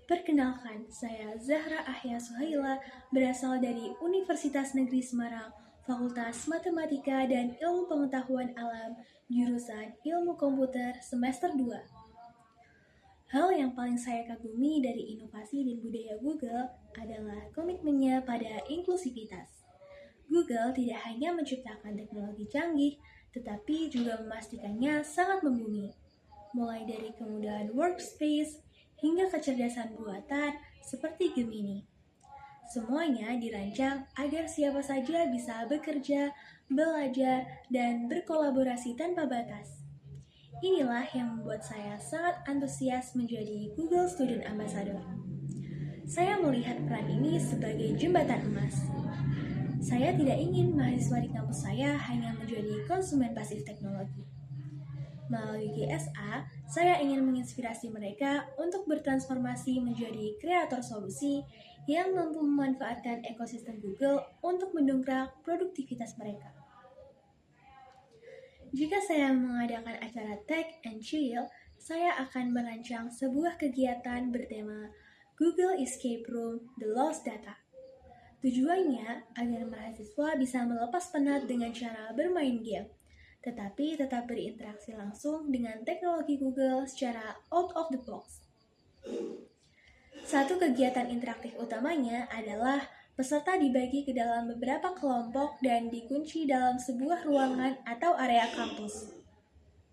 Perkenalkan, saya Zahra Ahya Suhaila, berasal dari Universitas Negeri Semarang, Fakultas Matematika dan Ilmu Pengetahuan Alam, jurusan Ilmu Komputer semester 2. Hal yang paling saya kagumi dari inovasi dan budaya Google adalah komitmennya pada inklusivitas. Google tidak hanya menciptakan teknologi canggih, tetapi juga memastikannya sangat membumi. Mulai dari kemudahan workspace hingga kecerdasan buatan seperti Gemini. Semuanya dirancang agar siapa saja bisa bekerja, belajar, dan berkolaborasi tanpa batas. Inilah yang membuat saya sangat antusias menjadi Google Student Ambassador. Saya melihat peran ini sebagai jembatan emas. Saya tidak ingin mahasiswa di kampus saya hanya menjadi konsumen pasif teknologi. Melalui GSA, saya ingin menginspirasi mereka untuk bertransformasi menjadi kreator solusi yang mampu memanfaatkan ekosistem Google untuk mendongkrak produktivitas mereka. Jika saya mengadakan acara Tech and Chill, saya akan merancang sebuah kegiatan bertema Google Escape Room The Lost Data. Tujuannya agar mahasiswa bisa melepas penat dengan cara bermain game, tetapi tetap berinteraksi langsung dengan teknologi Google secara out of the box. Satu kegiatan interaktif utamanya adalah peserta dibagi ke dalam beberapa kelompok dan dikunci dalam sebuah ruangan atau area kampus.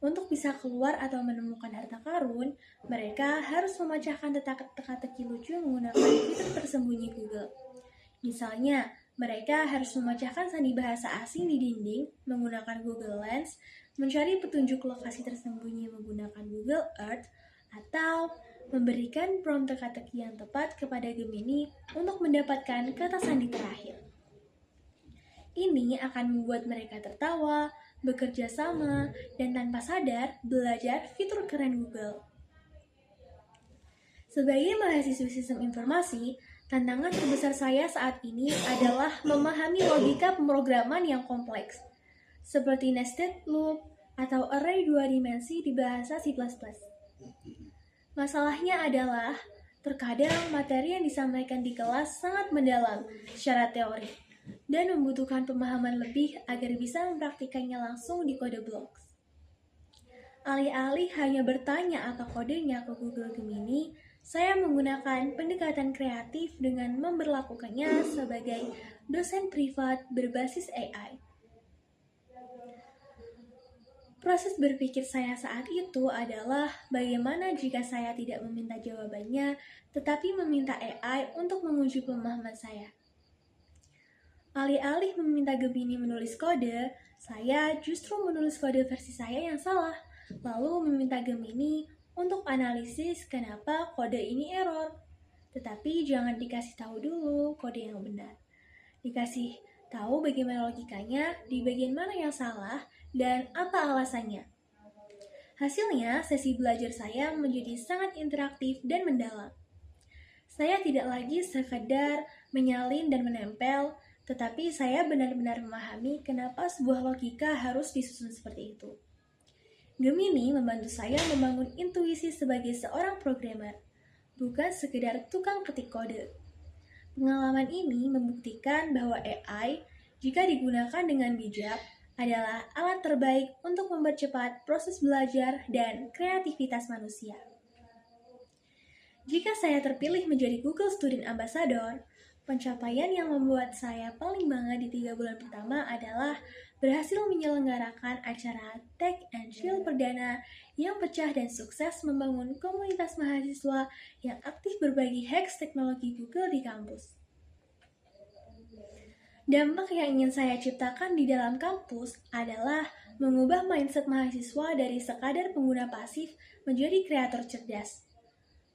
Untuk bisa keluar atau menemukan harta karun, mereka harus memecahkan teka-teki lucu menggunakan fitur tersembunyi Google. Misalnya, mereka harus memecahkan sandi bahasa asing di dinding menggunakan Google Lens, mencari petunjuk lokasi tersembunyi menggunakan Google Earth, atau memberikan prompt teka-teki yang tepat kepada Gemini untuk mendapatkan kata sandi terakhir. Ini akan membuat mereka tertawa, bekerja sama, dan tanpa sadar belajar fitur keren Google. Sebagai mahasiswa sistem informasi, tantangan terbesar saya saat ini adalah memahami logika pemrograman yang kompleks, seperti nested loop atau array 2 dimensi di bahasa C++. Masalahnya adalah, terkadang materi yang disampaikan di kelas sangat mendalam secara teori, dan membutuhkan pemahaman lebih agar bisa mempraktikannya langsung di kode blocks. Alih-alih hanya bertanya apa kodenya ke Google Gemini, saya menggunakan pendekatan kreatif dengan memberlakukannya sebagai dosen privat berbasis AI. Proses berpikir saya saat itu adalah bagaimana jika saya tidak meminta jawabannya, tetapi meminta AI untuk menguji pemahaman saya. Alih-alih meminta Gemini menulis kode, saya justru menulis kode versi saya yang salah, lalu meminta Gemini untuk analisis kenapa kode ini error. Tetapi jangan dikasih tahu dulu kode yang benar. Dikasih tahu bagaimana logikanya, di bagian mana yang salah, dan apa alasannya. Hasilnya, sesi belajar saya menjadi sangat interaktif dan mendalam. Saya tidak lagi sekedar menyalin dan menempel, tetapi saya benar-benar memahami kenapa sebuah logika harus disusun seperti itu. Gemini membantu saya membangun intuisi sebagai seorang programmer, bukan sekedar tukang ketik kode. Pengalaman ini membuktikan bahwa AI, jika digunakan dengan bijak, adalah alat terbaik untuk mempercepat proses belajar dan kreativitas manusia. Jika saya terpilih menjadi Google Student Ambassador, pencapaian yang membuat saya paling bangga di 3 bulan pertama adalah berhasil menyelenggarakan acara Tech and Chill perdana yang pecah dan sukses membangun komunitas mahasiswa yang aktif berbagi hacks teknologi Google di kampus. Dampak yang ingin saya ciptakan di dalam kampus adalah mengubah mindset mahasiswa dari sekadar pengguna pasif menjadi kreator cerdas,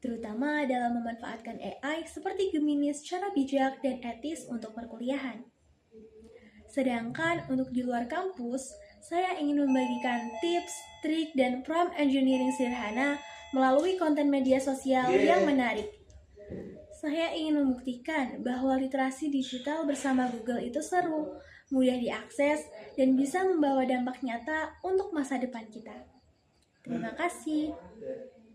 terutama dalam memanfaatkan AI seperti Gemini secara bijak dan etis untuk perkuliahan. Sedangkan untuk di luar kampus, saya ingin membagikan tips, trik, dan prompt engineering sederhana melalui konten media sosial yang menarik. Saya ingin membuktikan bahwa literasi digital bersama Google itu seru, mudah diakses, dan bisa membawa dampak nyata untuk masa depan kita. Terima kasih.